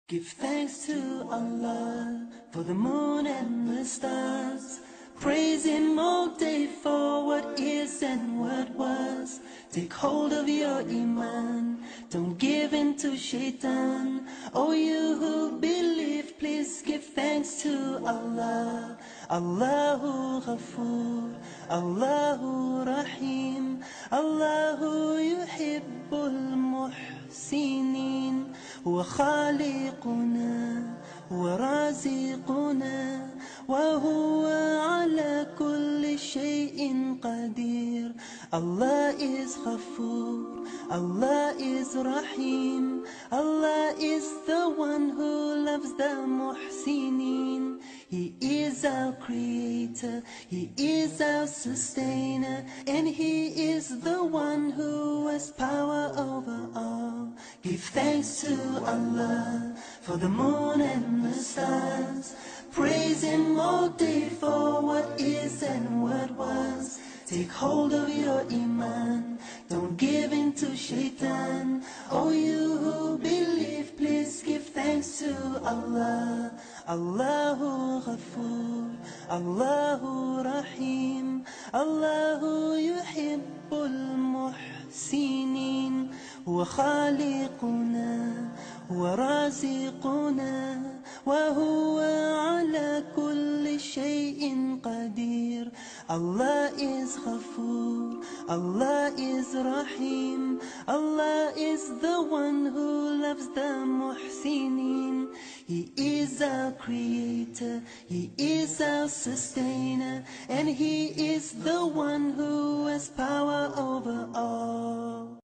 Give thanks to Allah for the moon and the stars. Praise Him all day for what is and what was. Take hold of your Iman, don't give in to Shaitan. Oh, you who believe, please give thanks to Allah. Allahu Ghafoor, Allahu Rahim, Allahu Yuhibbul Muhsinin. هو خالقنا ورازقنا وهو على كل شيء قدير. Allah is Ghafoor, Allah is Rahim, Allah is the one who loves the Muhsinin. He is our creator, He is our sustainer, and He is the one who has power over all. Give thanks to Allah for the moon and the stars. Praise Him all day for what is and what was. Take hold of your Iman, don't give in to Shaitan. Oh, you who believe, please give thanks to Allah. Allahu Ghafoor, Allahu Rahim, Allahu Yuhibbul Muhsinin. هو خالقنا ورازقنا وهو على كل شيء قدير. Allah is Ghafoor, Allah is Rahim, Allah is the one who loves the Muhsinin. He is our creator, He is our sustainer, and He is the one who has power over all.